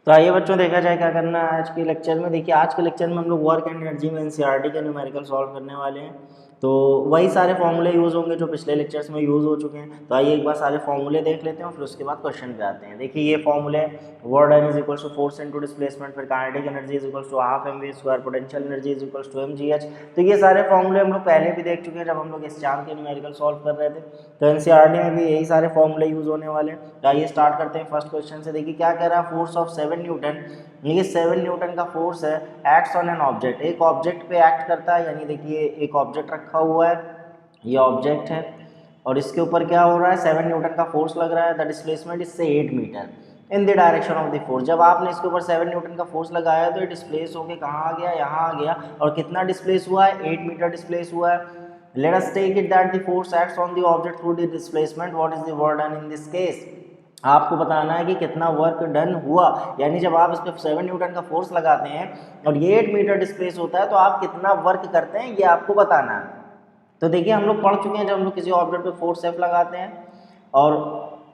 तो आइए बच्चों देखा जाए क्या करना है आज के लेक्चर में। देखिए आज के लेक्चर में हम लोग वर्क एंड एनर्जी में एनसीईआरटी के न्यूमेरिकल सॉल्व करने वाले हैं। तो वही सारे फॉर्मूले यूज़ होंगे जो पिछले लेक्चर्स में यूज़ हो चुके हैं। तो आइए एक बार सारे फॉर्मूले देख लेते हैं और फिर उसके बाद क्वेश्चन पे आते हैं। देखिए ये फॉर्मूले work done is equals to force into displacement, फिर kinetic energy is equals to half mv square, potential energy is equals to mgh। तो ये सारे फॉर्मूले हम लोग पहले भी देख चुके हैं जब हम लोग इस चार्ट के न्यूमेरिकल सॉल्व कर रहे थे। तो एनसीईआरटी में भी यही सारे फॉर्मूले यूज़ होने वाले हैं। तो आइए स्टार्ट करते हैं फर्स्ट क्वेश्चन से। देखिए क्या कह रहा है, फोर्स ऑफ 7 न्यूटन। ये 7 न्यूटन का फोर्स है, एक्ट्स ऑन एन ऑब्जेक्ट, एक ऑब्जेक्ट पे एक्ट करता है। यानी देखिए एक ऑब्जेक्ट रखा हुआ है, ये ऑब्जेक्ट है और इसके ऊपर क्या हो रहा है, 7 न्यूटन का फोर्स लग रहा है। द डिस्प्लेसमेंट इज से 8 metre in the direction of the force. जब आपने इसके ऊपर 7 न्यूटन का फोर्स लगाया तो ये डिस्प्लेस होके कहाँ आ गया, यहाँ आ गया। और कितना डिस्प्लेस हुआ है, 8 मीटर डिस्प्लेस हुआ है। Let us take it that the force acts on the object through the displacement, what is the work done in this case. आपको बताना है कि कितना वर्क डन हुआ। यानी जब आप इस पर 7 न्यूटन का फोर्स लगाते हैं और ये 8 मीटर डिस्प्लेस होता है तो आप कितना वर्क करते हैं ये आपको बताना है। तो देखिए हम लोग पढ़ चुके हैं जब हम लोग किसी ऑब्जेक्ट पे फोर्स एफ लगाते हैं और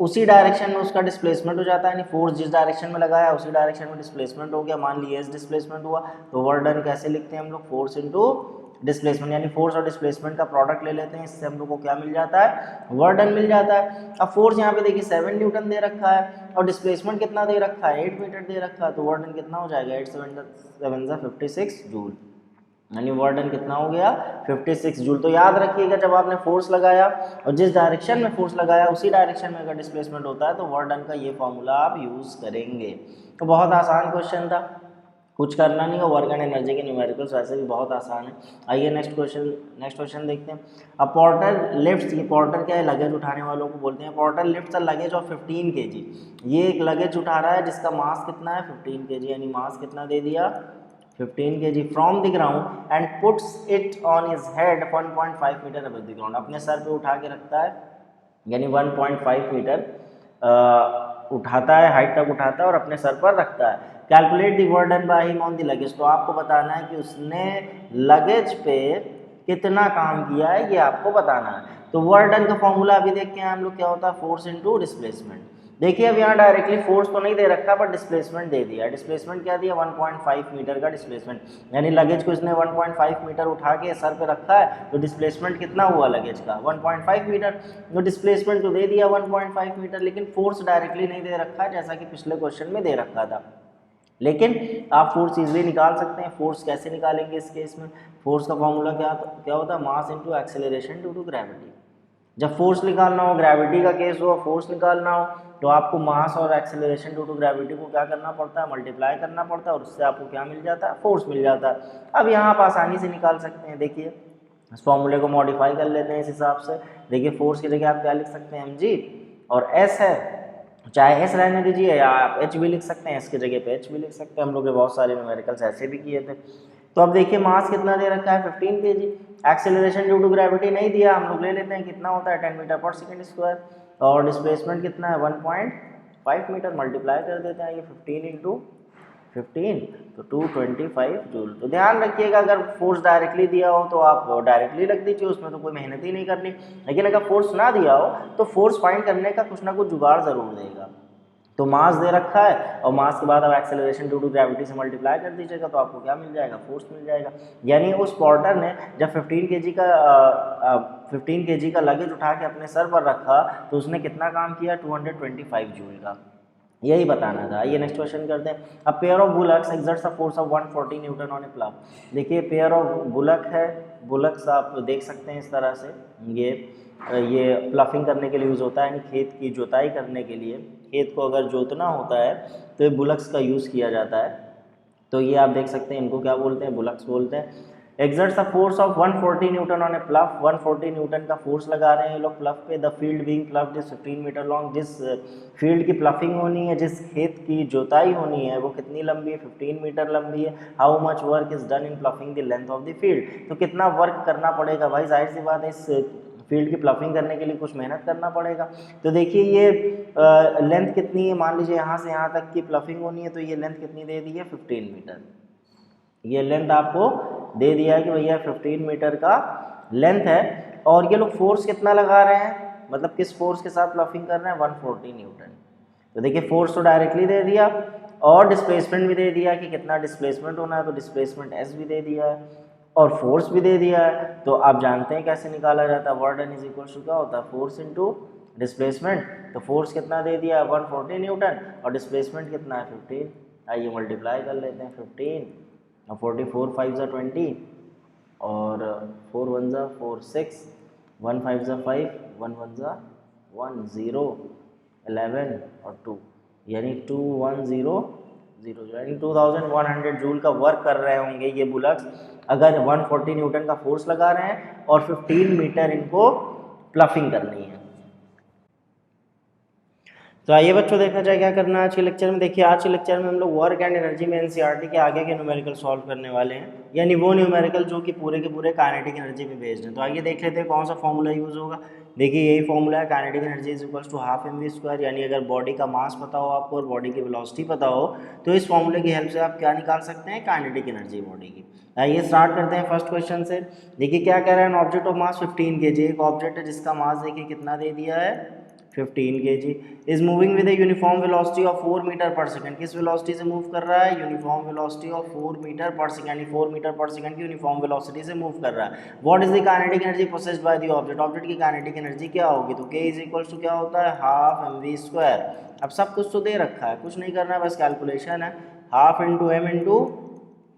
उसी डायरेक्शन में उसका डिस्प्लेसमेंट हो जाता है। यानी फोर्स जिस डायरेक्शन में लगाया उसी डायरेक्शन में डिस्प्लेसमेंट हो गया। मान लीजिए इस डिस्प्लेसमेंट हुआ तो वर्क डन कैसे लिखते हैं हम लोग, फोर्स इनटू डिस्प्लेसमेंट। यानी फोर्स और डिस्प्लेसमेंट का प्रोडक्ट ले लेते हैं, इससे हम लोग को क्या मिल जाता है, वर्क डन मिल जाता है। अब फोर्स यहाँ पे देखिए 7 न्यूटन दे रखा है और डिस्प्लेसमेंट कितना दे रखा है, 8 मीटर दे रखा है। तो वर्क डन कितना हो जाएगा, 8 7 56 जूल। यानी वर्क डन कितना हो गया, 56 जूल। तो याद रखिएगा जब आपने फोर्स लगाया और जिस डायरेक्शन में फोर्स लगाया उसी डायरेक्शन में अगर डिस्प्लेसमेंट होता है तो वर्क डन का ये फॉर्मूला आप यूज करेंगे। तो बहुत आसान क्वेश्चन था, कुछ करना नहीं है। वर्क एंड एनर्जी के न्यूमेरिकल्स वैसे भी बहुत आसान है। आइए नेक्स्ट क्वेश्चन देखते हैं। अ पोर्टर लिफ्ट्स, ये पोर्टर क्या है, लगेज उठाने वालों को बोलते हैं। Porter lifts a luggage of 15 kg। ये एक लगेज उठा रहा है जिसका मास कितना है, 15 kg। यानी मास कितना दे दिया, 15 kg from the ground and puts it on his head 1.5 metre above the ground. अपने सर पे उठा के रखता है, यानी 1.5 मीटर उठाता है, हाइट तक उठाता है और अपने सर पर रखता है। Calculate the work done by him on the luggage. तो आपको बताना है कि उसने लगेज पे कितना काम किया है, ये आपको बताना है। तो वर्क डन का फॉर्मूला अभी देखते हैं हम लोग, क्या होता है, फोर्स इनटू डिस्प्लेसमेंट। देखिए अब यहाँ डायरेक्टली फोर्स तो नहीं दे रखा पर डिस्प्लेसमेंट दे दिया। डिस्प्लेसमेंट क्या दिया, 1.5 मीटर का डिस्प्लेसमेंट। यानी लगेज को इसने 1.5 मीटर उठा के सर पे रखा है तो डिस्प्लेसमेंट कितना हुआ लगेज का, 1.5 मीटर। तो डिस्प्लेसमेंट तो दे दिया 1.5 मीटर, लेकिन फोर्स डायरेक्टली नहीं दे रखा है जैसा कि पिछले क्वेश्चन में दे रखा था। लेकिन आप फोर्स इजीली निकाल सकते हैं। फोर्स कैसे निकालेंगे इस केस में, फोर्स का फॉर्मूला क्या होता है, mass into acceleration due to gravity. जब फोर्स निकालना हो, ग्रेविटी का केस हो, फोर्स निकालना हो तो आपको मास और एक्सेलरेशन ड्यू टू ग्रेविटी को क्या करना पड़ता है, मल्टीप्लाई करना पड़ता है और उससे आपको क्या मिल जाता है, फोर्स मिल जाता है। अब यहाँ आप आसानी से निकाल सकते हैं। देखिए इस फॉर्मूले को मॉडिफाई कर लेते हैं इस हिसाब से। देखिए फोर्स की जगह आप क्या लिख सकते हैं, mg, और s है, चाहे एस रहने दीजिए या आप एच भी लिख सकते हैं, एस की जगह पे एच भी लिख सकते हैं। हम लोग ने बहुत सारे न्यूमेरिकल्स ऐसे भी किए थे। तो अब देखिए मास कितना दे रखा है, 15 kg। Acceleration due to gravity नहीं दिया, हम लोग ले लेते हैं कितना होता है, 10 मीटर पर सेकंड स्क्वायर। और डिस्प्लेसमेंट कितना है, 1.5 मीटर। मल्टीप्लाई कर देते हैं ये 15 इंटू 15 तो 225 जूल। तो ध्यान रखिएगा अगर फोर्स डायरेक्टली दिया हो तो आप डायरेक्टली रख दीजिए, उसमें तो कोई मेहनत ही नहीं करनी। लेकिन अगर फोर्स ना दिया हो तो फोर्स फाइंड करने का कुछ ना कुछ जुगाड़ जरूर देगा। तो मास दे रखा है और मास के बाद अब एक्सेलरेशन ड्यू टू ग्रेविटी से मल्टीप्लाई कर दीजिएगा तो आपको क्या मिल जाएगा, फोर्स मिल जाएगा। यानी उस पोर्टर ने जब 15 kg का लगेज उठा के अपने सर पर रखा तो उसने कितना काम किया, 225 जूल का। यही बताना था। ये नेक्स्ट क्वेश्चन करते हैं। A pair of bullocks exerts a force of 140 newton on A plug. देखिए पेयर ऑफ बुलक है, बुलक्स आप देख सकते हैं इस तरह से, ये प्लफिंग करने के लिए यूज़ होता है, यानी खेत की जोताई करने के लिए। खेत को अगर जोतना होता है तो ये बुलक्स का यूज़ किया जाता है। तो ये आप देख सकते हैं, इनको क्या बोलते हैं, बुलक्स बोलते हैं। Exerts a force of 140 newton on a plough. 140 newton का फोर्स लगा रहे हैं ये लोग प्लफ पे। The field being ploughed is 15 metre long. जिस फील्ड की प्लफिंग होनी है, जिस खेत की जोताई होनी है वो कितनी लंबी है, 15 मीटर लंबी है। How much work is done in ploughing the length of the field. तो कितना वर्क करना पड़ेगा भाई, जाहिर सी बात है इस फील्ड की प्लफिंग करने के लिए कुछ मेहनत करना पड़ेगा। तो देखिए ये लेंथ कितनी है, मान लीजिए यहाँ से यहाँ तक की प्लफिंग होनी है तो ये लेंथ कितनी दे दी है, 15 मीटर। ये लेंथ आपको दे दिया है कि भैया 15 मीटर का लेंथ है। और ये लोग फोर्स कितना लगा रहे हैं, मतलब किस फोर्स के साथ प्लफिंग कर रहे हैं, 140 न्यूटन। तो देखिए फोर्स तो डायरेक्टली दे दिया और डिस्प्लेसमेंट भी दे दिया कि कितना डिस्प्लेसमेंट होना है, तो डिस्प्लेसमेंट एस भी दे दिया है और फोर्स भी दे दिया है। तो आप जानते हैं कैसे निकाला जाता है, work done is equal to क्या होता है, फोर्स इनटू डिस्प्लेसमेंट। तो फोर्स कितना दे दिया है 140 न्यूटन और डिस्प्लेसमेंट कितना है 15। आइए मल्टीप्लाई कर लेते हैं 15 और 44 5 ज़ा 20 और 4 1 ज़ा 4 6 1 5 ज़ा 5 1 1 ज़ा 1 0 11 और 2 यानी 2100 यानी 2100 जूल का वर्क कर रहे होंगे ये बुलक्स अगर 140 न्यूटन का फोर्स लगा रहे हैं और 15 मीटर इनको प्लफिंग करनी है। तो आइए बच्चों देखा जाए क्या करना है आज के लेक्चर में। देखिए आज के लेक्चर में हम लोग वर्क एंड एनर्जी में एनसीईआरटी के आगे के न्यूमेरिकल सॉल्व करने वाले हैं, यानी वो न्यूमेरिकल जो कि पूरे के पूरे काइनेटिक एनर्जी में बेस्ड हैं। तो आइए देख लेते हैं कौन सा फॉर्मूला यूज़ होगा। देखिए यही फॉर्मूला है, kinetic energy is equals to half mv², यानी अगर बॉडी का मास पता हो आपको और बॉडी की वेलोसिटी पता हो तो इस फॉर्मूले की हेल्प से आप क्या निकाल सकते हैं, काइनेटिक एनर्जी बॉडी की। आइए स्टार्ट करते हैं फर्स्ट क्वेश्चन से। देखिए क्या कह रहा है, ऑब्जेक्ट ऑफ मास 15 kg, एक ऑब्जेक्ट है जिसका मास देखिए कितना दे दिया है 15 kg, is moving with a uniform velocity of 4 metre per second. किस वेलोसिटी से मूव कर रहा है, uniform velocity of 4 metre per second, यानी 4 मीटर पर सेकंड की यूनिफॉर्म वेलोसिटी से मूव कर रहा है। What is the kinetic energy possessed by the object, object की काइनेटिक एनर्जी क्या होगी, तो k इज इक्वल टू क्या होता है हाफ mv²। अब सब कुछ तो दे रखा है, कुछ नहीं करना है, बस कैलकुलेशन है। Half into m into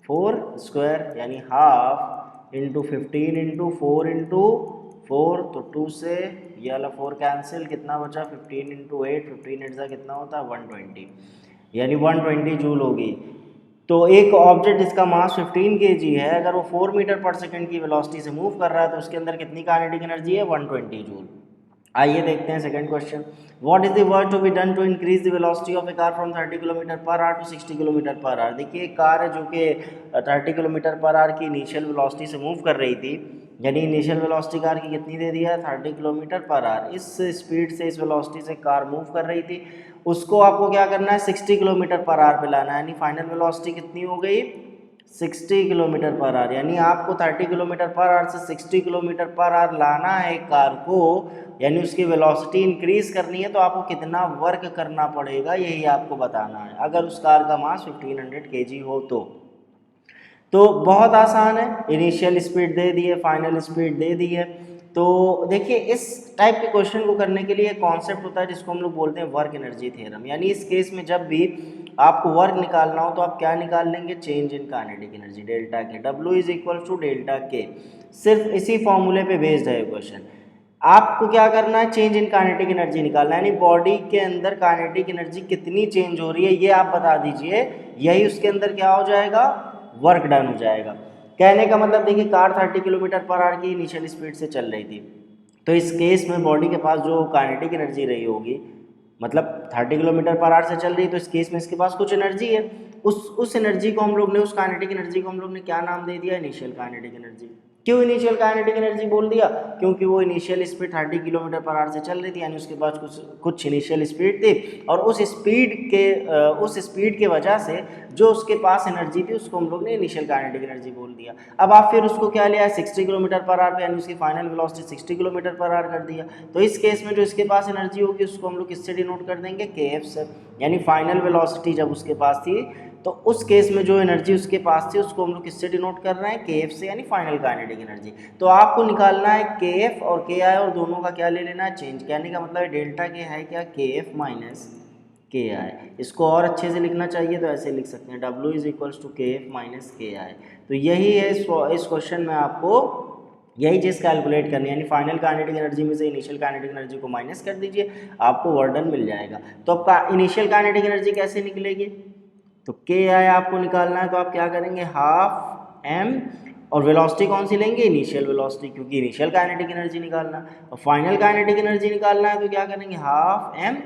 4 square, यानी हाफ इंटू 15 इंटू 4 इंटू 4, तो 2 से ये वाला 4 कैंसिल, कितना बचा 15 इंटू 8, 15 8 कितना होता है 120, यानी 120 जूल होगी। तो एक ऑब्जेक्ट जिसका मास 15 kg है, अगर वो 4 मीटर पर सेकंड की वेलोसिटी से मूव कर रहा है तो उसके अंदर कितनी काइनेटिक एनर्जी है 120 जूल। आइए देखते हैं second question. What is the work to be done to increase the velocity of a car from 30 kilometre per hour to 60 kilometre per hour. देखिए एक कार है जो कि 30 किलोमीटर पर आवर की इनिशियल वेलोसिटी से मूव कर रही थी, यानी इनिशियल वेलोसिटी कार की कितनी दे दिया है 30 किलोमीटर पर आवर। इस स्पीड से, इस वेलोसिटी से कार मूव कर रही थी, उसको आपको क्या करना है 60 किलोमीटर पर आवर पे लाना है, यानी फाइनल वेलोसिटी कितनी हो गई 60 किलोमीटर पर आवर। यानी आपको 30 किलोमीटर पर आवर से 60 किलोमीटर पर आवर लाना है एक कार को, यानी उसकी वेलोसिटी इंक्रीज करनी है, तो आपको कितना वर्क करना पड़ेगा यही आपको बताना है अगर उस कार का मास 1500 kg हो तो बहुत आसान है। इनिशियल स्पीड दे दी है, फाइनल स्पीड दे दी है। तो देखिए इस टाइप के क्वेश्चन को करने के लिए एक कॉन्सेप्ट होता है जिसको हम लोग बोलते हैं वर्क एनर्जी थ्योरम। यानी इस केस में जब भी आपको वर्क निकालना हो तो आप क्या निकाल लेंगे, change in kinetic energy delta K, W is equal to delta K. सिर्फ इसी फॉर्मूले पे बेस्ड है ये क्वेश्चन। आपको क्या करना है, चेंज इन काइनेटिक एनर्जी निकालना है, यानी बॉडी के अंदर काइनेटिक एनर्जी कितनी चेंज हो रही है ये आप बता दीजिए, यही उसके अंदर क्या हो जाएगा, वर्क डन हो जाएगा। कहने का मतलब देखिए कार 30 किलोमीटर पर आवर की इनिशियल स्पीड से चल रही थी, तो इस केस में बॉडी के पास जो काइनेटिक एनर्जी रही होगी, मतलब 30 किलोमीटर पर आवर से चल रही है, तो इस केस में इसके पास कुछ एनर्जी है। उस एनर्जी को हम लोग ने, उस काइनेटिक एनर्जी को हम लोग ने क्या नाम दे दिया, इनिशियल काइनेटिक एनर्जी। क्यों इनिशियल काइनेटिक एनर्जी बोल दिया, क्योंकि वो initial speed 30 kilometre per our से चल रही थी, यानी उसके पास कुछ इनिशियल स्पीड थी, और उस स्पीड के वजह से जो उसके पास एनर्जी थी उसको हम लोग ने इनिशियल काइनेटिक एनर्जी बोल दिया। अब आप फिर उसको क्या लिया है 60 किलोमीटर पर आवर पे, यानी उसकी final velocity 60 kilometre per our कर दिया। तो इस केस में जो इसके पास एनर्जी होगी उसको हम लोग किससे डिनोट कर देंगे, kf से, यानी फाइनल वेलोसिटी जब उसके पास थी तो उस केस में जो एनर्जी उसके पास थी उसको हम लोग किससे डिनोट कर रहे हैं, kf से, यानी फाइनल काइनेटिक एनर्जी। तो आपको निकालना है kf और ki, और दोनों का क्या ले लेना है, चेंज। कहने का मतलब है डेल्टा के है क्या, kf माइनस ki। इसको और अच्छे से लिखना चाहिए तो ऐसे लिख सकते हैं, w is equals to kf minus ki। तो यही है इस क्वेश्चन में आपको यही चीज़ कैलकुलेट करनी है, यानी फाइनल काइनेटिक एनर्जी में से इनिशियल काइनेटिक एनर्जी को माइनस कर दीजिए, आपको वर्क डन मिल जाएगा। तो अब इनिशियल काइनेटिक एनर्जी कैसे निकलेगी, तो के आई आपको निकालना है, तो आप क्या करेंगे हाफ m, और वेलोसिटी कौन सी लेंगे, इनिशियल वेलोसिटी, क्योंकि इनिशियल काइनेटिक एनर्जी निकालना, और फाइनल काइनेटिक एनर्जी निकालना है तो क्या करेंगे हाफ m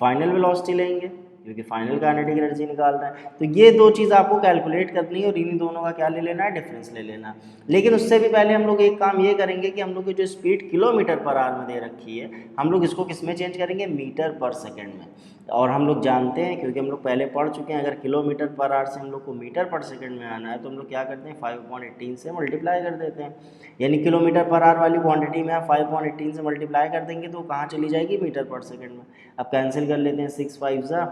फाइनल वेलोसिटी लेंगे, क्योंकि फाइनल काइनेटिक एनर्जी निकालना है। तो ये दो चीज़ आपको कैलकुलेट करनी है और इन्हीं दोनों का क्या ले लेना है, डिफरेंस ले लेना। लेकिन उससे भी पहले हम लोग एक काम ये करेंगे कि हम लोग की जो स्पीड किलोमीटर पर आवर में दे रखी है, हम लोग इसको किस में चेंज करेंगे, मीटर पर सेकंड में। और हम लोग जानते हैं, क्योंकि हम लोग पहले पढ़ चुके हैं, अगर किलोमीटर पर आवर से हम लोग को मीटर पर सेकंड में आना है तो हम लोग क्या करते हैं 5/18 से मल्टीप्लाई कर देते हैं, यानी किलोमीटर पर आवर वाली क्वांटिटी में आप 5/18 से मल्टीप्लाई कर देंगे तो कहाँ चली जाएगी, मीटर पर सेकंड में। अब कैंसिल कर लेते हैं, 6 5 ज़ा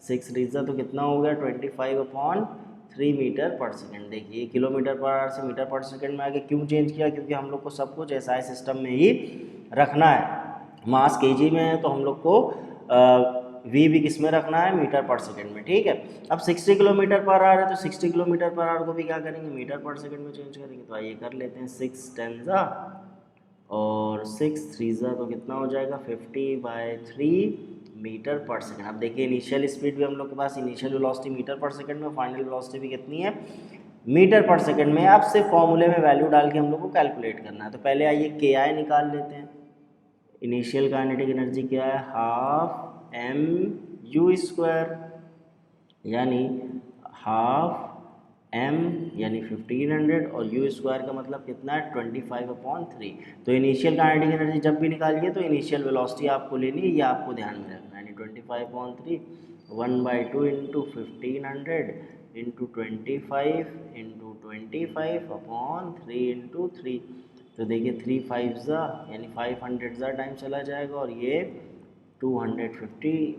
6 रीज़ा तो कितना हो गया 25/3 मीटर पर सेकेंड। देखिए किलोमीटर पर आवर से मीटर पर सेकेंड में आगे क्यों चेंज किया, क्योंकि हम लोग को सब कुछ एसआई सिस्टम में ही रखना है। मास केजी में है तो हम लोग को वी भी किस में रखना है, मीटर पर सेकेंड में। ठीक है, अब 60 किलोमीटर पर आवर है तो 60 किलोमीटर पर आवर को भी क्या करेंगे, मीटर पर सेकेंड में चेंज करेंगे। तो आइए कर लेते हैं, 6 10 और 6 3 तो कितना हो जाएगा 50/3 मीटर पर सेकेंड। अब देखिए इनिशियल स्पीड भी हम लोग के पास, initial velocity metre per second में, फाइनल वेलोसिटी भी कितनी है मीटर पर सेकेंड में। अब सिर्फ फॉर्मूले में वैल्यू डाल के हम लोग को कैलकुलेट करना है। तो पहले आइए के आई निकाल लेते हैं। इनिशियल काइनेटिक एनर्जी क्या है, हाफ mU², यानी हाफ m यानी 1500 और u² का मतलब कितना है 25/3। तो इनिशियल काइनेटिक एनर्जी जब भी निकालिए तो इनिशियल वेलोसिटी आपको लेनी है, ये आपको ध्यान में रखना है। यानी 25/3 1/2 इंटू 1500 इंटू 25 इंटू 25/3 इंटू 3। तो देखिए 3 5 यानी 500 टाइम चला जाएगा और ये 250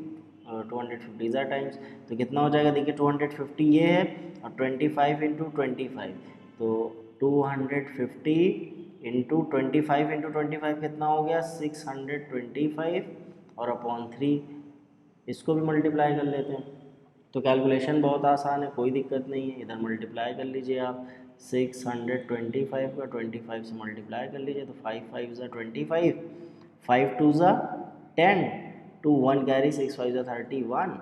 टाइम्स। तो कितना हो जाएगा, देखिए 250 ये है और 25 इंटू 25, तो 250 इंटू 25 इंटू 25 कितना हो गया 625 और अपॉन 3, इसको भी मल्टीप्लाई कर लेते हैं। तो कैलकुलेशन बहुत आसान है, कोई दिक्कत नहीं है। इधर मल्टीप्लाई कर लीजिए आप, 625 का 25 से मल्टीप्लाई कर लीजिए तो 5 5 25, 5 2 10, 2 1 कैरी, 6 5 31,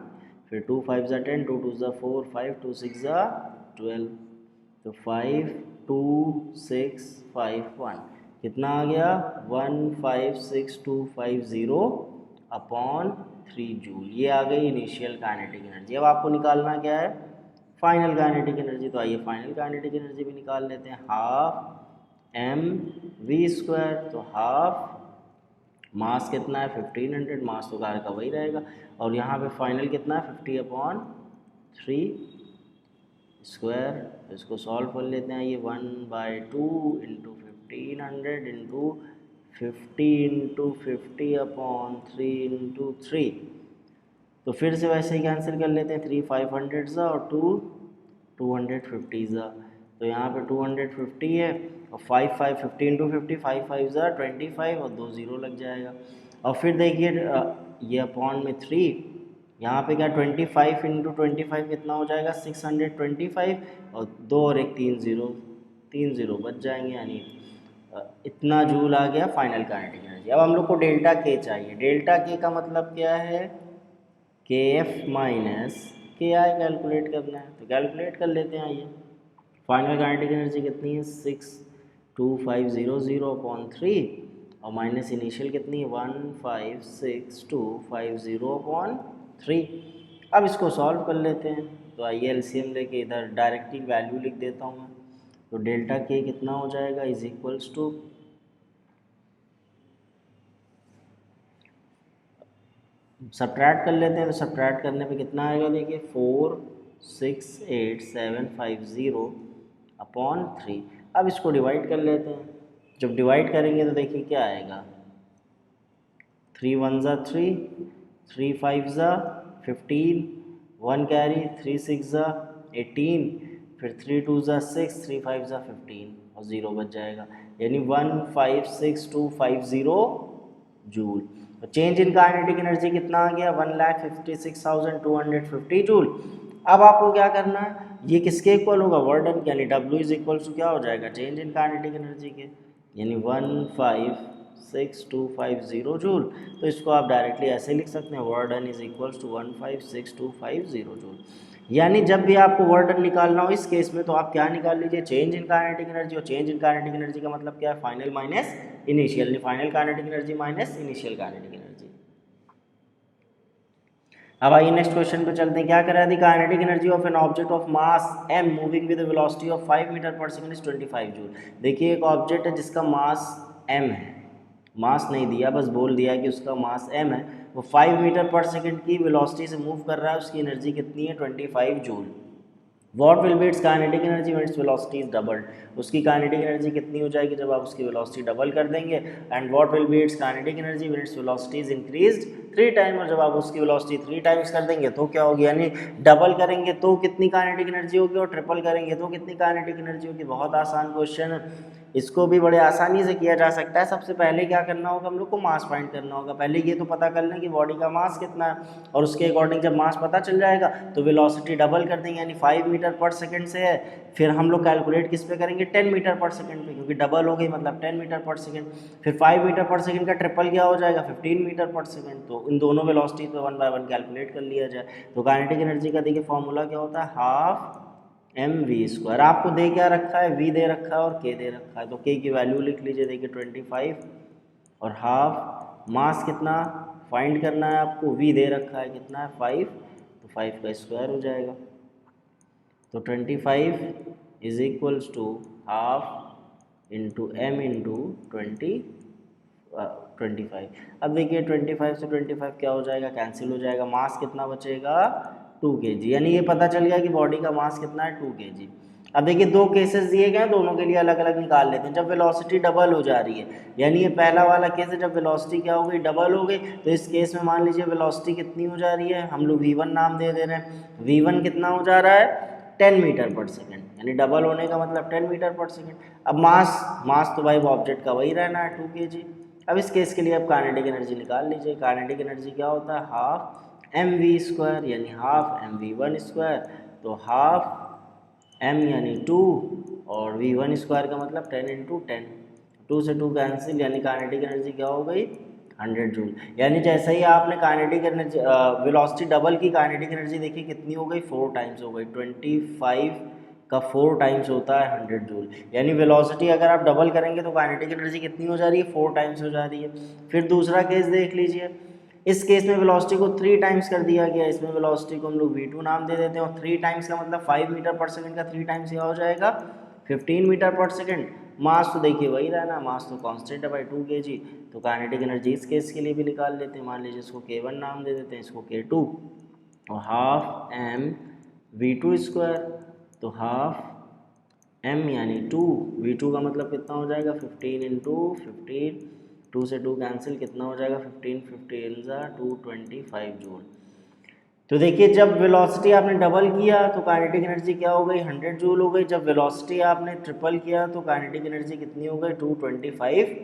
फिर 2 5 10, 2 2 4, 5 2 6 12, तो 5 2 6 5 1 कितना आ गया 156250 अपॉन 3 जूल। ये आ गई इनिशियल काइनेटिक एनर्जी। अब आपको निकालना क्या है, फाइनल काइनेटिक एनर्जी। तो आइए फाइनल काइनेटिक एनर्जी भी निकाल लेते हैं। हाफ mv², तो हाफ मास कितना है 1500, मास तो कार का वही रहेगा, और यहाँ पे फाइनल कितना है 50/3²। इसको सॉल्व कर लेते हैं। ये 1/2 इंटू 1500 इंटू 50 इंटू 50/3 इंटू 3। तो फिर से वैसे ही कैंसिल कर लेते हैं, 3 500 और 2 250। तो यहाँ पे 250 है और 5 5 50 इंटू 50, 5 5 25 और 2 0 लग जाएगा। और फिर देखिए ये अपॉन में 3, यहाँ पे क्या 25 इंटू 25 कितना हो जाएगा 625 और 2 और 1 3 0 बच जाएंगे, यानी इतना जूल आ गया फाइनल काइनेटिक एनर्जी। अब हम लोग को डेल्टा के चाहिए। डेल्टा के का मतलब क्या है, के एफ माइनस के आई कैलकुलेट करना है। तो कैलकुलेट कर लेते हैं। आइए फाइनल काइनेटिक एनर्जी कितनी है 62500/3 और माइनस इनिशियल कितनी है 156250/3। अब इसको सॉल्व कर लेते हैं। तो आइए एलसीएम लेके इधर डायरेक्टली वैल्यू लिख देता हूँ मैं। तो डेल्टा के कितना हो जाएगा इज इक्वल्स टू, सब्ट्रैक्ट कर लेते हैं। तो सब्ट्रैक्ट करने पे कितना आएगा, देखिए 468,750/3। अब इसको डिवाइड कर लेते हैं। जब डिवाइड करेंगे तो देखिए क्या आएगा, 3 1 3, 3 5 15, 1 कैरी, 3 6 18, फिर 3 2 6, 3 5 15 और 0 बच जाएगा, यानी 156250 जूल। तो चेंज इन काइनेटिक एनर्जी कितना आ गया 1,56,250 जूल। अब आपको क्या करना है, ये किसके इक्वल होगा, वर्क डन, यानी W इज इक्वल टू क्या हो जाएगा चेंज इन काइनेटिक एनर्जी के, यानी 156250 जूल। तो इसको आप डायरेक्टली ऐसे लिख सकते हैं, work done is equal to 156250 joule. यानी जब भी आपको वर्क डन निकालना हो इस केस में तो आप क्या निकाल लीजिए, चेंज इन काइनेटिक एनर्जी। और चेंज इन काइनेटिक एनर्जी का मतलब क्या है, final minus initial, final kinetic energy minus initial kinetic energy. अब आइए नेक्स्ट क्वेश्चन पे चलते हैं। क्या कर रहा है, the kinetic energy of an object of mass m moving with velocity of 5 metre per second is 25 joule. देखिए एक ऑब्जेक्ट है जिसका मास m है, मास नहीं दिया बस बोल दिया कि उसका मास m है, वो 5 मीटर पर सेकंड की वेलोसिटी से मूव कर रहा है, उसकी एनर्जी कितनी है 25 joule. What will be it's kinetic energy when its velocity is doubled. उसकी काइनेटिक एनर्जी कितनी हो जाएगी जब आप उसकी वेलोसिटी डबल कर देंगे। And what will be it's kinetic energy when its velocity is increased 3 time, और जब आप उसकी वेलोसिटी 3 टाइम्स कर देंगे तो क्या होगी, यानी डबल करेंगे तो कितनी काइनेटिक एनर्जी होगी और ट्रिपल करेंगे तो कितनी काइनेटिक एनर्जी होगी। बहुत आसान क्वेश्चन है, इसको भी बड़े आसानी से किया जा सकता है। सबसे पहले क्या करना होगा, हम लोग को मास फाइंड करना होगा। पहले ये तो पता कर लें कि बॉडी का मास कितना है, और उसके अकॉर्डिंग जब मास पता चल जाएगा तो वेलोसिटी डबल कर देंगे, यानी 5 मीटर पर सेकंड से है। फिर हम लोग कैलकुलेट किस पे करेंगे, 10 मीटर पर सेकंड पे, क्योंकि डबल हो गई मतलब 10 मीटर पर सेकंड। फिर 5 मीटर पर सेकंड का ट्रिपल क्या हो जाएगा, 15 मीटर पर सेकंड। तो इन दोनों वेलोसिटी पे 1 बाय 1 कैलकुलेट कर लिया जाए। तो काइनेटिक एनर्जी का देखिए फॉर्मूला क्या होता है, हाफ mv²। आपको दे क्या रखा है, v दे रखा है और k दे रखा है, तो k की वैल्यू लिख लीजिए, देखिए 25, और हाफ मास कितना फाइंड करना है आपको, v दे रखा है कितना है 5, तो 5 का स्क्वायर हो जाएगा। तो 25 is equals to half into m into 25। अब देखिए 25 से 25 क्या हो जाएगा, कैंसिल हो जाएगा। मास कितना बचेगा, 2 kg, यानी ये पता चल गया कि बॉडी का मास कितना है, 2 kg। अब देखिए दो केसेस दिए गए हैं, दोनों के लिए अलग अलग निकाल लेते हैं। जब वेलोसिटी डबल हो जा रही है, यानी ये पहला वाला केस है, जब वेलोसिटी क्या हो गई, डबल हो गई, तो इस केस में मान लीजिए वेलोसिटी कितनी हो जा रही है, हम लोग v1 नाम दे रहे हैं। v1 कितना हो जा रहा है, 10 मीटर पर सेकेंड, यानी डबल होने का मतलब 10 मीटर पर सेकेंड। अब मास तो भाई वो ऑब्जेक्ट का वही रहना है, 2 kg। अब इस केस के लिए आप काइनेटिक एनर्जी निकाल लीजिए। काइनेटिक एनर्जी क्या होता है, हाफ mv², यानी हाफ mv1²। तो हाफ m यानी 2 और v1² का मतलब 10 इंटू 10, 2 से 2 कैंसिल, यानी काइनेटिक एनर्जी क्या हो गई, 100 जूल। यानी जैसे ही आपने काइनेटिक एनर्जी वेलोसिटी डबल की, काइनेटिक एनर्जी देखिए कितनी हो गई, 4 टाइम्स हो गई। 25 का 4 टाइम्स होता है 100 जूल, यानी वेलोसिटी अगर आप डबल करेंगे तो काइनेटिक एनर्जी कितनी हो जा रही है, 4 टाइम्स हो जा रही है। फिर दूसरा केस देख लीजिए, इस केस में वेलोसिटी को 3 टाइम्स कर दिया गया, इसमें वेलोसिटी को हम लोग v2 नाम दे देते हैं, और 3 टाइम्स का मतलब 5 मीटर पर सेकंड का 3 टाइम्स क्या हो जाएगा, 15 मीटर पर सेकंड। मास तो देखिए वही रहना, मास तो कांस्टेंट है भाई 2 kg। तो काइनेटिक एनर्जी इस केस के लिए भी निकाल लेते हैं, मान लीजिए इसको k1 नाम दे देते हैं, इसको k2, और हाफ m v2²। तो हाफ m यानी 2, v2 का मतलब कितना हो जाएगा, 15 इंटू 15, 2 से 2 कैंसिल, कितना हो जाएगा 15, 15 225 जूल। तो देखिए जब वेलोसिटी आपने डबल किया तो काइनेटिक एनर्जी क्या हो गई, 100 जूल हो गई। जब वेलोसिटी आपने ट्रिपल किया तो काइनेटिक एनर्जी कितनी हो गई, 225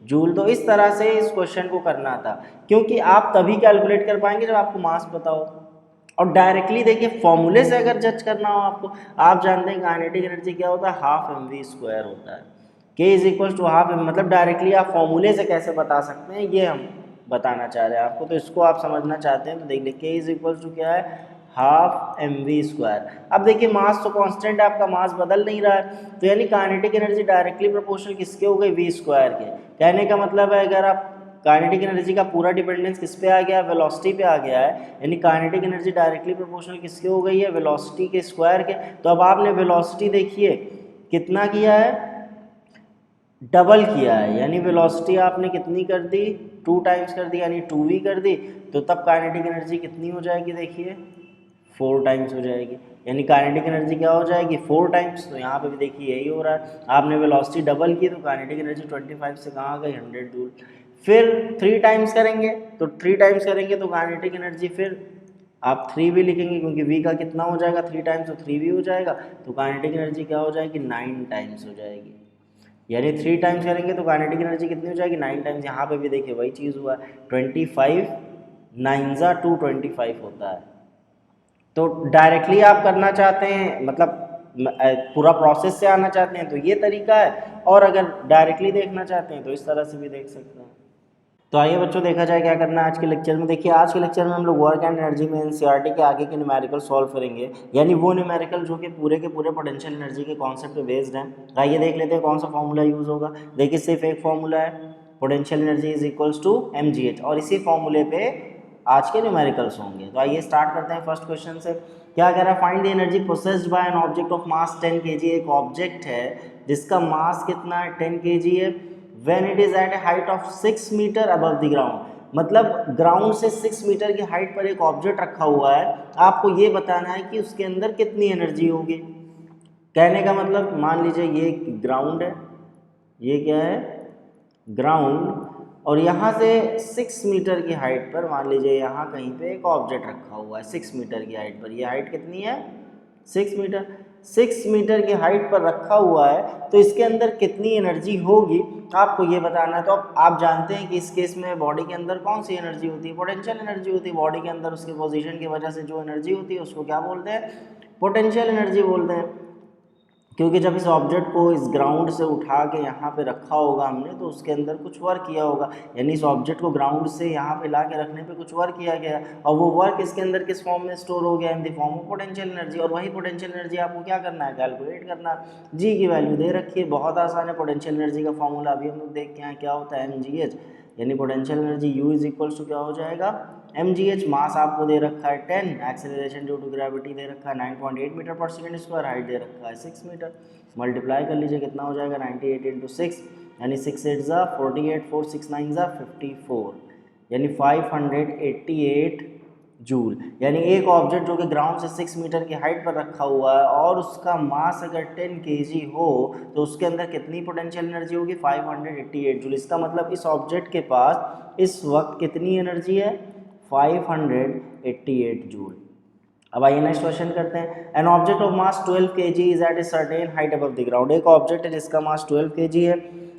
जूल। तो इस तरह से इस क्वेश्चन को करना था, क्योंकि आप तभी कैलकुलेट कर पाएंगे जब आपको मास पता हो। और डायरेक्टली देखिए फॉर्मूले से अगर जज करना हो आपको, आप जानते हैं काइनेटिक एनर्जी क्या होता है, हाफ mv² होता है। k is equal to half m, मतलब डायरेक्टली आप फॉर्मूले से कैसे बता सकते हैं ये हम बताना चाह रहे हैं आपको। तो इसको आप समझना चाहते हैं तो देख लीजिए k इज इक्वल टू क्या है, हाफ mv²। अब देखिए मास तो कांस्टेंट है, आपका मास बदल नहीं रहा है, तो यानी काइनेटिक एनर्जी डायरेक्टली प्रोपोर्शनल किसके हो गई, v² के। कहने का मतलब है अगर आप काइनेटिक एनर्जी का पूरा डिपेंडेंस किस पे आ गया, वेलोसिटी पे आ गया है, यानी काइनेटिक एनर्जी डायरेक्टली प्रोपोर्शनल किसके हो गई है, वेलोसिटी के स्क्वायर के। तो अब आपने वेलोसिटी देखिए कितना किया है, डबल किया है, यानी वेलोसिटी आपने कितनी कर दी, 2 टाइम्स कर दी, यानी 2v कर दी। तो तब काइनेटिक एनर्जी कितनी हो जाएगी, देखिए 4 टाइम्स हो जाएगी, यानी काइनेटिक एनर्जी क्या हो जाएगी, 4 टाइम्स। तो यहाँ पे भी देखिए यही हो रहा है, आपने वेलोसिटी डबल की तो काइनेटिक एनर्जी 25 से कहाँ आ गई, 100 जूल। फिर 3 टाइम्स करेंगे, तो 3 टाइम्स करेंगे तो काइनेटिक एनर्जी फिर आप 3 भी लिखेंगे, क्योंकि v का कितना हो जाएगा 3 टाइम्स, तो 3v हो जाएगा। तो काइनेटिक एनर्जी क्या हो जाएगी, 9 टाइम्स हो जाएगी, यानी 3 टाइम्स करेंगे तो काइनेटिक एनर्जी कितनी हो जाएगी, 9 टाइम्स। यहाँ पे भी देखिए वही चीज़ हुआ है, 25 9 225 होता है। तो डायरेक्टली आप करना चाहते हैं, मतलब पूरा प्रोसेस से आना चाहते हैं तो ये तरीका है, और अगर डायरेक्टली देखना चाहते हैं तो इस तरह से भी देख सकते हैं। तो आइए बच्चों देखा जाए क्या करना है आज के लेक्चर में। देखिए आज के लेक्चर में हम लोग वर्क एंड एनर्जी में एनसीईआरटी के आगे के न्यूमेरिकल सॉल्व करेंगे, यानी वो न्यूमेरिकल जो कि पूरे के पूरे पोटेंशियल एनर्जी के कॉन्सेप्ट पे बेस्ड हैं। आइए देख लेते हैं कौन सा फॉर्मूला यूज़ होगा। देखिए सिर्फ एक फॉर्मूला है, potential energy is equals to mgh, और इसी फॉर्मूले पे आज के न्यूमेरिकल्स होंगे। तो आइए स्टार्ट करते हैं फर्स्ट क्वेश्चन से। क्या कह रहा है, find the energy processed by an object of mass 10 kg। एक ऑब्जेक्ट है जिसका मास कितना है, 10 kg है, when it is at a height of 6 metre above the ground. मतलब ग्राउंड से 6 मीटर की हाइट पर एक ऑब्जेक्ट रखा हुआ है, आपको ये बताना है कि उसके अंदर कितनी एनर्जी होगी। कहने का मतलब मान लीजिए ये ग्राउंड है, ये क्या है, ग्राउंड, और यहाँ से 6 मीटर की हाइट पर मान लीजिए यहाँ कहीं पे एक ऑब्जेक्ट रखा हुआ है 6 मीटर की हाइट पर। ये हाइट कितनी है? 6 मीटर। 6 मीटर की हाइट पर रखा हुआ है तो इसके अंदर कितनी एनर्जी होगी आपको ये बताना है। तो अब आप जानते हैं कि इस केस में बॉडी के अंदर कौन सी एनर्जी होती है? पोटेंशियल एनर्जी होती है। बॉडी के अंदर उसके पोजीशन की वजह से जो एनर्जी होती है उसको क्या बोलते हैं? पोटेंशियल एनर्जी बोलते हैं। क्योंकि जब इस ऑब्जेक्ट को इस ग्राउंड से उठा के यहाँ पे रखा होगा हमने तो उसके अंदर कुछ वर्क किया होगा, यानी इस ऑब्जेक्ट को ग्राउंड से यहाँ पे ला के रखने पे कुछ वर्क किया गया और वो वर्क इसके अंदर किस फॉर्म में स्टोर हो गया? In the form of potential energy. और वही पोटेंशियल एनर्जी आपको क्या करना है? कैलकुलेट करना है। जी की वैल्यू दे रखी है, बहुत आसान है। पोटेंशियल एनर्जी का फॉर्मूला अभी हम लोग देख के आए क्या होता है? mgh, यानी potential energy U is equals to क्या हो जाएगा? mgh। मास आपको दे रखा है 10, एक्सेलरेशन ड्यू टू ग्रेविटी दे रखा है 9.8 metre per second square, height दे रखा है 6 मीटर। मल्टीप्लाई कर लीजिए कितना हो जाएगा? 98 इंटू 6 यानी 6 8 ज़ा 48, 4 6 9 ज़ा 54, यानी 588 जूल। यानी एक ऑब्जेक्ट जो कि ग्राउंड से 6 मीटर की हाइट पर रखा हुआ है और उसका मास अगर 10 kg हो तो उसके अंदर कितनी पोटेंशियल एनर्जी होगी? 588 जूल। इसका मतलब इस ऑब्जेक्ट के पास इस वक्त कितनी एनर्जी है? 588 जूल। अब आइए नेक्स्ट क्वेश्चन करते हैं। An object of mass 12 kg is at a certain height above the ground. एक ऑब्जेक्ट है जिसका मास 12 kg है,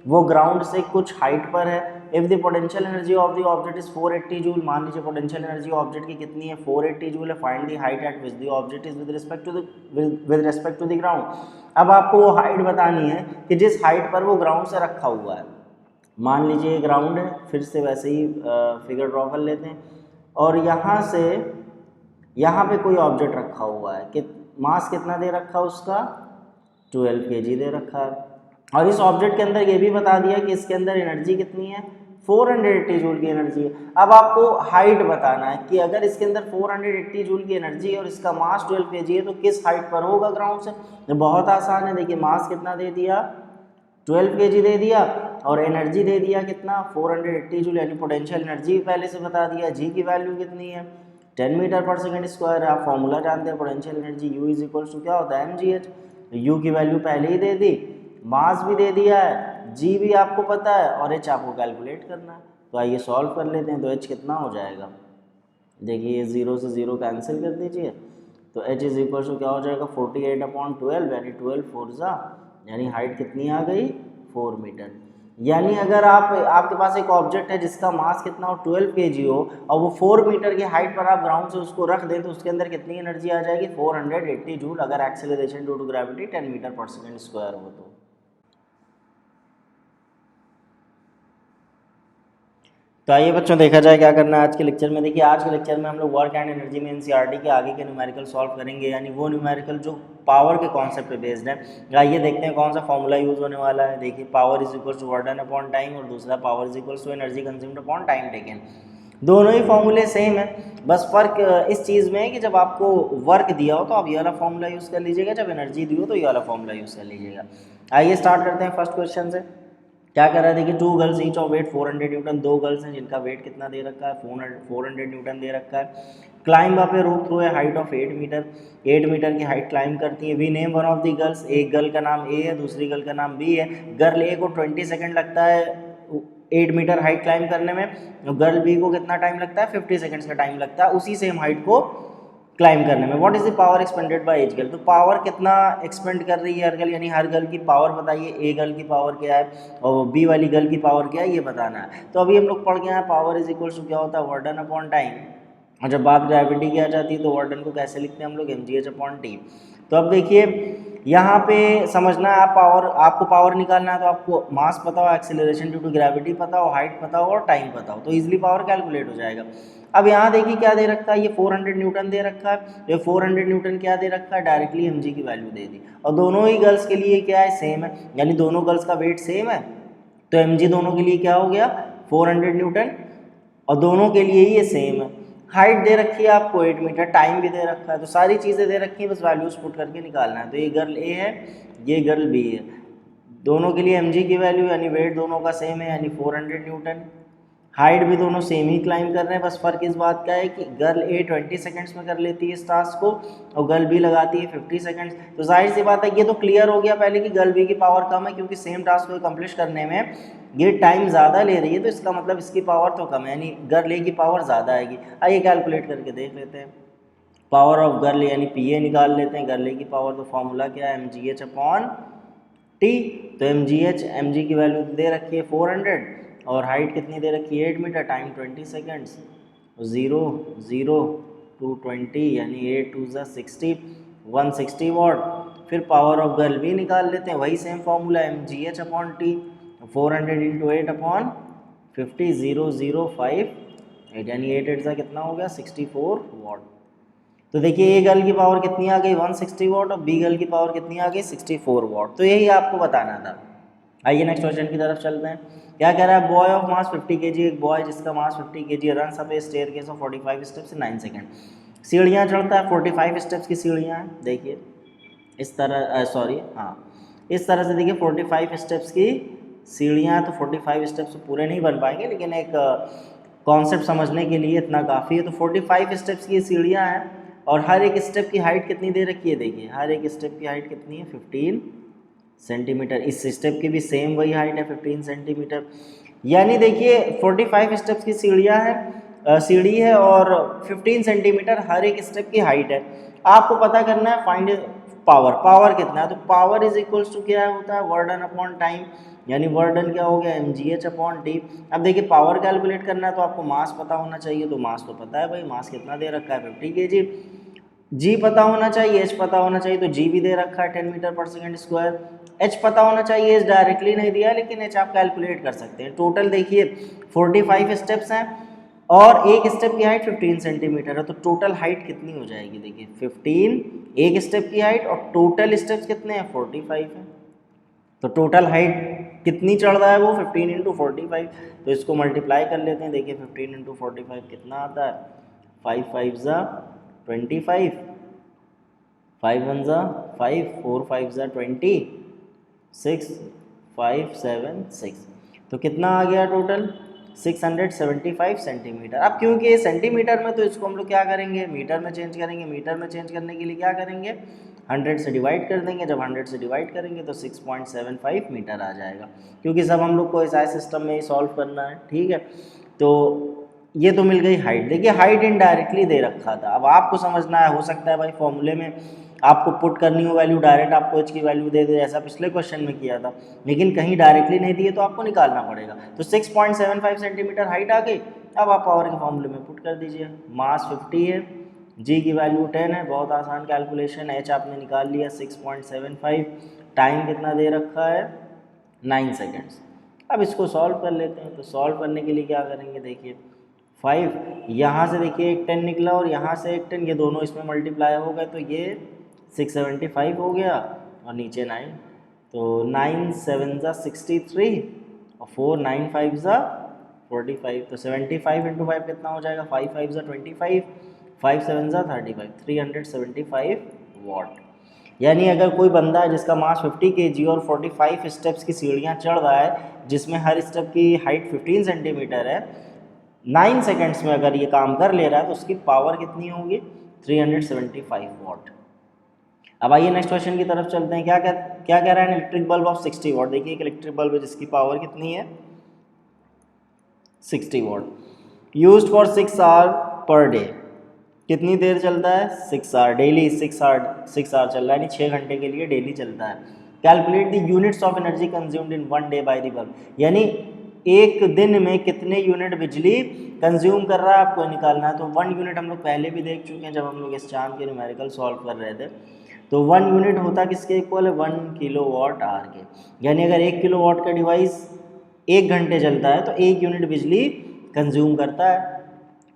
वो ग्राउंड से कुछ हाइट पर है। If the potential energy of the object is 480 joule, मान लीजिए पोटेंशियल एनर्जी ऑब्जेक्ट की कितनी है? 480 जूल है। Find the height at which the object is with respect to the ground. अब आपको वो हाइट बतानी है कि जिस हाइट पर वो ग्राउंड से रखा हुआ है। मान लीजिए ग्राउंड है, फिर से वैसे ही फिगर ड्रॉ कर लेते हैं और यहाँ से यहाँ पे कोई ऑब्जेक्ट रखा हुआ है कि मास कितना दे रखा है उसका? 12 kg दे रखा है। और इस ऑब्जेक्ट के अंदर ये भी बता दिया कि इसके अंदर एनर्जी कितनी है? 480 जूल की एनर्जी है। अब आपको हाइट बताना है कि अगर इसके अंदर 480 जूल की एनर्जी है और इसका मास 12 kg है तो किस हाइट पर होगा ग्राउंड से? तो बहुत आसान है, देखिए मास कितना दे दिया? 12 kg दे दिया और एनर्जी दे दिया कितना? 480 जूल, यानी पोटेंशियल एनर्जी पहले से बता दिया। जी की वैल्यू कितनी है? 10 मीटर पर सेकेंड स्क्वायर है। आप फॉर्मूला जानते हैं potential energy U is equals to क्या होता है? mgh। U की वैल्यू पहले ही दे दी, मास भी दे दिया है, G भी आपको पता है और H आपको कैलकुलेट करना है। तो आइए सॉल्व कर लेते हैं। तो H कितना हो जाएगा? देखिए 0 से 0 कैंसिल कर दीजिए तो H इज इक्वल्स टू क्या हो जाएगा? 48/12 यानी 12 4 ज़ा, यानी हाइट कितनी आ गई? 4 मीटर। यानी अगर आपके पास एक ऑब्जेक्ट है जिसका मास कितना हो? 12 kg हो और वो 4 मीटर की हाइट पर आप ग्राउंड से उसको रख दें तो उसके अंदर कितनी एनर्जी आ जाएगी? 480 जूल, अगर acceleration due to gravity 10 metre per second square हो तो। तो आइए बच्चों देखा जाए क्या करना है आज के लेक्चर में। देखिए आज के लेक्चर में हम लोग वर्क एंड एनर्जी में एनसीईआरटी के आगे के न्यूमेरिकल सॉल्व करेंगे, यानी वो न्यूमेरिकल जो पावर के कॉन्सेप्ट पे बेस्ड है। आइए देखते हैं कौन सा फॉर्मूला यूज होने वाला है। देखिए power is equal to work done upon time और दूसरा power is equal to energy consumed upon time taken. दोनों ही फॉर्मूले सेम है, बस फर्क इस चीज़ में है कि जब आपको वर्क दिया हो तो आप ये वाला फॉर्मूला यूज़ कर लीजिएगा, जब एनर्जी दी हो तो ये वाला फॉर्मूला यूज़ कर लीजिएगा। आइए स्टार्ट करते हैं फर्स्ट क्वेश्चन से। क्या कर रहा है? देखिए 2 girls each of weight 400 newton. 2 girls हैं जिनका वेट कितना दे रखा है? 400 न्यूटन दे रखा है। Climb up a rope through a height of 8 metre. 8 metre की हाइट क्लाइंब करती है। We name one of the girls. एक गर्ल का नाम ए है, दूसरी गर्ल का नाम बी है। गर्ल ए को 20 सेकेंड लगता है 8 मीटर हाइट क्लाइंब करने में, गर्ल बी को कितना टाइम लगता है? 50 सेकेंड्स का टाइम लगता है उसी सेम हाइट को क्लाइम करने में। What is the power expanded by H girl? तो पावर कितना एक्सपेंड कर रही है हर गर्ल, यानी हर गर्ल की पावर बताइए। ए गर्ल की पावर क्या है और बी वाली गर्ल की पावर क्या है, ये बताना है। तो अभी हम लोग पढ़ गए हैं पावर इज इक्वल टू क्या होता है? Work done upon time. और जब बात ग्रेविटी की आ जाती है तो वर्क डन को कैसे लिखते हैं हम लोग? mgh upon T. तो अब देखिए यहाँ पे समझना है, आपको पावर निकालना है तो आपको मास पता हो, एक्सेलरेशन ड्यू टू ग्रेविटी पता हो, हाइट पता हो और टाइम पता हो, तो इजीली पावर कैलकुलेट हो जाएगा। अब यहाँ देखिए क्या दे रखा है? ये 400 न्यूटन दे रखा है। ये 400 न्यूटन क्या दे रखा है? डायरेक्टली mg की वैल्यू दे दी। और दोनों ही गर्ल्स के लिए क्या है? सेम है, यानी दोनों गर्ल्स का वेट सेम है तो mg दोनों के लिए क्या हो गया? 400 न्यूटन और दोनों के लिए ये सेम है। हाइट दे रखी है आपको 8 मीटर, टाइम भी दे रखा है, तो सारी चीज़ें दे रखी हैं, बस वैल्यूज पुट करके निकालना है। तो ये गर्ल ए है, ये गर्ल बी है, दोनों के लिए mg की वैल्यू यानी वेट दोनों का सेम है यानी 400 न्यूटन। हाइट भी दोनों सेम ही क्लाइम कर रहे हैं, बस फर्क इस बात का है कि गर्ल ए 20 सेकंड्स में कर लेती है इस टास्क को और गर्ल बी लगाती है 50 सेकंड्स। तो जाहिर सी बात है ये तो क्लियर हो गया पहले कि गर्ल बी की पावर कम है, क्योंकि सेम टास्क को अकम्प्लिश करने में ये टाइम ज़्यादा ले रही है तो इसका मतलब इसकी पावर तो कम है, यानी गर्ल ए की पावर ज़्यादा आएगी। आइए कैलकुलेट करके देख लेते हैं। पावर ऑफ गर्ल यानी पी ए निकाल लेते हैं। गर्ल ए की पावर तो फॉर्मूला क्या है, mgh अपॉन टी। तो एम जी की वैल्यू दे रखी है 400 और हाइट कितनी दे रखी है 8 मीटर, टाइम 20 सेकेंड्स। 0 0 टू 20 यानी 8 2 60 160 वॉट। फिर पावर ऑफ गर्ल भी निकाल लेते हैं, वही same formula mgh upon T, 400 into 8 upon 50 0 0 5 8 यानी 8 8 कितना हो गया 64 वॉट। तो देखिए ए गर्ल की पावर कितनी आ गई 160 वॉट और बी गर्ल की पावर कितनी आ गई 64 वॉट। तो यही आपको बताना था। आइए नेक्स्ट क्वेश्चन की तरफ चलते हैं। क्या कह रहा है, बॉय ऑफ मास 50 kg, एक बॉय जिसका मास 50 kg run up A staircase of 45 steps in 9 second. सीढ़ियाँ चढ़ता है, 45 स्टेप्स की सीढ़ियाँ हैं। देखिए इस तरह इस तरह से देखिए 45 स्टेप्स की सीढ़ियाँ, तो 45 स्टेप्स तो पूरे नहीं बन पाएंगे लेकिन एक कॉन्सेप्ट समझने के लिए इतना काफ़ी है। तो 45 स्टेप्स की सीढ़ियाँ हैं और हर एक स्टेप की हाइट कितनी दे रखी है, देखिए हर एक स्टेप की हाइट कितनी है 15 सेंटीमीटर। इस स्टेप की भी सेम वही हाइट है 15 सेंटीमीटर। यानी देखिए 45 स्टेप्स की सीढ़ियाँ हैं, सीढ़ी है और 15 सेंटीमीटर हर एक स्टेप की हाइट है। आपको पता करना है फाइंड पावर, पावर कितना है। तो पावर इज इक्वल्स टू क्या होता है, वर्क डन अपॉन टाइम, यानी वर्क डन क्या हो गया mgh अपॉन टी। अब देखिए पावर कैलकुलेट करना है तो आपको मास पता होना चाहिए, तो मास तो पता है भाई, मास कितना दे रखा है 50 kg। जी पता होना चाहिए, एच पता होना चाहिए, तो जी भी दे रखा है 10 metre per second square. H पता होना चाहिए, एच डायरेक्टली नहीं दिया लेकिन एच आप कैलकुलेट कर सकते हैं। टोटल देखिए 45 स्टेप्स हैं और एक स्टेप की हाइट 15 सेंटीमीटर है, तो टोटल हाइट कितनी हो जाएगी, देखिए 15 एक स्टेप की हाइट और टोटल स्टेप्स कितने हैं 45 है। तो टोटल हाइट कितनी चढ़ रहा है वो 15 इंटू 45, तो इसको मल्टीप्लाई कर लेते हैं। देखिए 15 इंटू 45 कितना आता है, 5 5 ज़ा 25, 5 1 ज़ा 5, 4 5 ज़ा 20, 6 5 7 6, तो कितना आ गया टोटल 675 सेंटीमीटर। अब क्योंकि ये सेंटीमीटर में तो इसको हम लोग क्या करेंगे मीटर में चेंज करेंगे। मीटर में चेंज करने के लिए क्या करेंगे 100 से डिवाइड कर देंगे। जब 100 से डिवाइड करेंगे तो 6.75 मीटर आ जाएगा, क्योंकि सब हम लोग को इस सिस्टम में ही सॉल्व करना है। ठीक है, तो ये तो मिल गई हाइट। देखिए हाइट इनडायरेक्टली दे रखा था, अब आपको समझना है, हो सकता है भाई फॉर्मूले में आपको पुट करनी हो वैल्यू, डायरेक्ट आपको एच की वैल्यू दे दे, ऐसा पिछले क्वेश्चन में किया था, लेकिन कहीं डायरेक्टली नहीं दिए तो आपको निकालना पड़ेगा। तो 6.75 सेंटीमीटर हाइट आ गई। अब आप पावर के फॉर्मूले में पुट कर दीजिए। मास 50 है, जी की वैल्यू 10 है, बहुत आसान कैलकुलेशन। एच आपने निकाल लिया 6.75, टाइम कितना दे रखा है 9 सेकेंड्स। अब इसको सॉल्व कर लेते हैं। तो सॉल्व करने के लिए क्या करेंगे, देखिए 5 यहाँ से देखिए एक 10 निकला और यहाँ से एक 10, ये दोनों इसमें मल्टीप्लाई हो गए तो ये 675 हो गया और नीचे 9, तो 9 7 ज़ा 63 और 4 9 5 ज़ा 45, तो 75 इंटू 5 कितना हो जाएगा 5 5 ज़ा 25, 5 7 ज़ा 35, 375 वॉट। यानी अगर कोई बंदा है जिसका मास 50 kg और 45 स्टेप्स की सीढ़ियाँ चढ़ रहा है जिसमें हर स्टेप की हाइट 15 सेंटीमीटर है, 9 सेकेंड्स में अगर ये काम कर ले रहा है तो उसकी पावर कितनी होगी 375 वॉट। अब आइए नेक्स्ट क्वेश्चन की तरफ चलते हैं। क्या कह रहा है, इलेक्ट्रिक बल्ब ऑफ 60 वॉट। देखिए एक इलेक्ट्रिक बल्ब है जिसकी पावर कितनी है 60 watt, used for 6 hour per day. कितनी देर चलता है 6 आवर डेली, 6 आवर चल रहा है, यानी 6 घंटे के लिए डेली चलता है। Calculate the units of energy consumed in 1 day by the bulb, यानी एक दिन में कितने यूनिट बिजली कंज्यूम कर रहा है आपको निकालना है। तो 1 यूनिट हम लोग पहले भी देख चुके हैं जब हम लोग इस चांद के न्यूमेरिकल सॉल्व कर रहे थे। तो 1 यूनिट होता किसके इक्वल है 1 किलोवाट आवर के, यानी अगर 1 किलोवाट का डिवाइस 1 घंटे चलता है तो 1 यूनिट बिजली कंज्यूम करता है।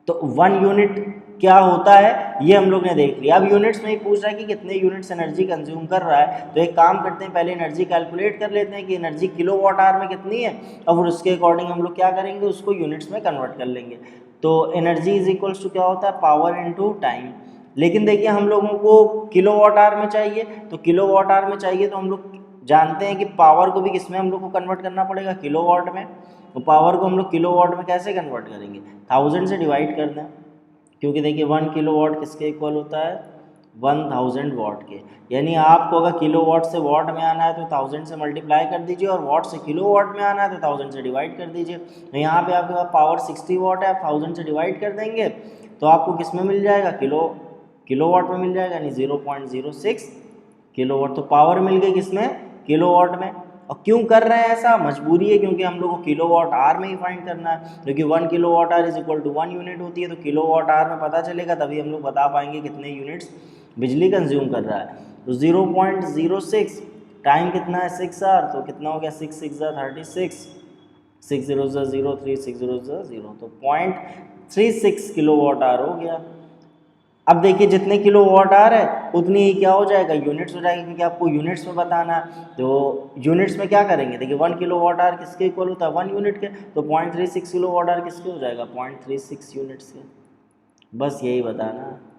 तो 1 यूनिट क्या होता है ये हम लोग ने देख लिया। अब यूनिट्स में ही पूछ रहा है कि कितने यूनिट्स एनर्जी कंज्यूम कर रहा है, तो एक काम करते हैं पहले एनर्जी कैलकुलेट कर लेते हैं कि एनर्जी किलोवाट आवर में कितनी है और उसके अकॉर्डिंग हम लोग क्या करेंगे उसको यूनिट्स में कन्वर्ट कर लेंगे। तो एनर्जी इज इक्वल्स टू क्या होता है पावर इनटू टाइम, लेकिन देखिए हम लोगों को किलोवाट आवर में चाहिए, तो किलोवाट आवर में चाहिए तो हम लोग जानते हैं कि पावर को भी किसमें हम लोग को कन्वर्ट करना पड़ेगा किलोवाट में। तो पावर को हम लोग किलोवाट में कैसे कन्वर्ट करेंगे 1000 से डिवाइड कर दें, क्योंकि देखिए 1 किलोवाट किसके इक्वल होता है 1000 वॉट के। यानी आपको अगर किलो वाट से वॉट में आना है तो 1000 से मल्टीप्लाई कर दीजिए, और वॉट से किलो वाट में आना है तो 1000 से डिवाइड कर दीजिए। तो यहाँ पे आपके पास पावर 60 वाट है, आप 1000 से डिवाइड कर देंगे तो आपको किस में मिल जाएगा, किलो वाट में मिल जाएगा, यानी 0.06 किलो वाट। तो पावर मिल गई किसमें, किलो वाट में। और क्यों कर रहे हैं ऐसा, मजबूरी है, क्योंकि हम लोग को किलो वाट आर में ही फाइंड करना है, क्योंकि 1 kilowatt hour is equal to 1 unit होती है। तो किलो वाट आर में पता चलेगा तभी हम लोग बता पाएंगे कितने यूनिट्स बिजली कंज्यूम कर रहा है। तो 0.06 टाइम कितना है 6 आवर, तो कितना हो गया 6 6 36, 6 0 0 3 6 0 0, तो 0.36 किलो वाट आवर हो गया। अब देखिए जितने किलो वाट आवर है उतनी ही क्या हो जाएगा, यूनिट्स हो जाएगी, क्योंकि आपको यूनिट्स में बताना है। तो यूनिट्स में क्या करेंगे, देखिए 1 किलो वाट आवर किसके इक्वल होता है, 1 यूनिट के। तो 0.36 किलो वाट आवर किसके हो जाएगा, 0.36 यूनिट्स के। बस यही बताना है।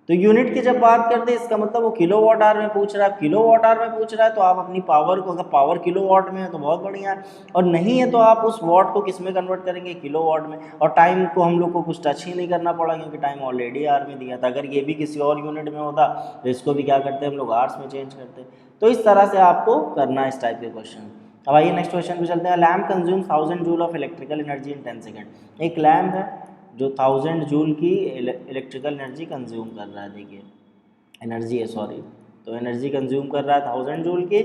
तो यूनिट की जब बात करते हैं इसका मतलब वो किलो वाट आवर में पूछ रहा है, किलो वाट आवर में पूछ रहा है तो आप अपनी पावर को, अगर पावर किलो वाट में है तो बहुत बढ़िया है, और नहीं है तो आप उस वाट को किस में कन्वर्ट करेंगे, किलो वाट में। और टाइम को हम लोग को कुछ टच ही नहीं करना पड़ा, क्योंकि टाइम ऑलरेडी आवर में दिया था। अगर ये भी किसी और यूनिट में होता तो इसको भी क्या करते हम लोग आवर्स में चेंज करते। तो इस तरह से आपको करना है इस टाइप के क्वेश्चन। अब आइए नेक्स्ट क्वेश्चन पे चलते हैं। Lamp consumes 1000 joule of electrical energy in 10 second. एक लैम्प है जो 1000 जूल की इलेक्ट्रिकल एनर्जी कंज्यूम कर रहा है, देखिए एनर्जी है सॉरी, तो एनर्जी कंज्यूम कर रहा है 1000 जूल की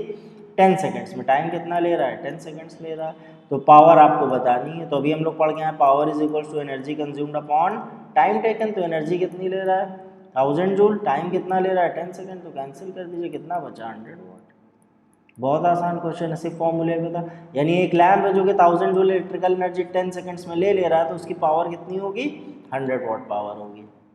10 सेकंड्स में। टाइम कितना ले रहा है, 10 सेकंड्स ले रहा है। तो पावर आपको बतानी है, तो अभी हम लोग पढ़ गए हैं power is equal to energy consumed upon time taken. तो एनर्जी कितनी ले रहा है 1000 जूल, टाइम कितना ले रहा है 10 सेकंड, तो कैंसिल कर दीजिए, कितना बचा 100 वाट। बहुत आसान क्वेश्चन है, सिर्फ फॉर्मूले में था। यानी एक लैम्प है जो कि 1000 जूल इलेक्ट्रिकल एनर्जी 10 सेकंड्स में ले रहा है, तो उसकी पावर कितनी होगी 100 वाट पावर होगी।